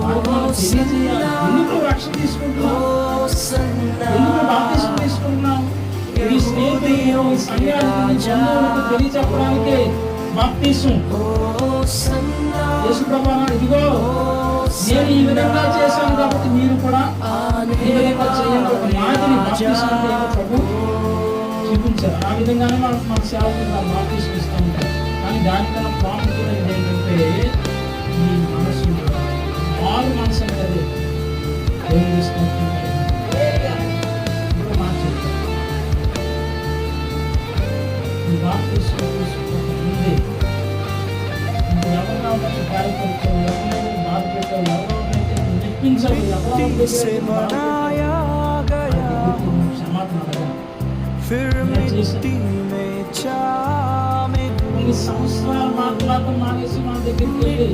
వారికి మనం తెలియజేయాలి. ఎందుకు రక్షణ తీసుకుంటున్నాం, ఎందుకు బాప్తిసం తీసుకుంటున్నాం, ఈ స్నేహితులు ఈ సంఘానికి బంధువులకు తెలియచెప్పడానికే బాప్తిసం. యేసు ప్రభువా ఇదిగో నేను ఈ విధంగా చేశాను కాబట్టి మీరు కూడా ఈ విధంగా చేయండి. ఒక మాదిరి బాప్తిసం అంటే ఏమో ప్రభు చూపించారు. ఆ విధంగానే మన సేవకులు బాప్తిసం ఇస్తూ ఉంటారు. కానీ దానికన్నా ప్రాముఖ్యమైనది ఏంటంటే ఈ మనసు, మారు మనసు అనేది దేవుని తీసుకుంటుంటారు. ఈ బాప్తిసం తీసుకుంటే ఎవరైనా గాయపడతావు, ఎవరైనా బాధ పెట్టావు, ఎవరైతే నెప్పించావు, క్షమాపణ సంవత్సరాలు మాట్లాడటం మానేసి మన దగ్గరికి వెళ్ళి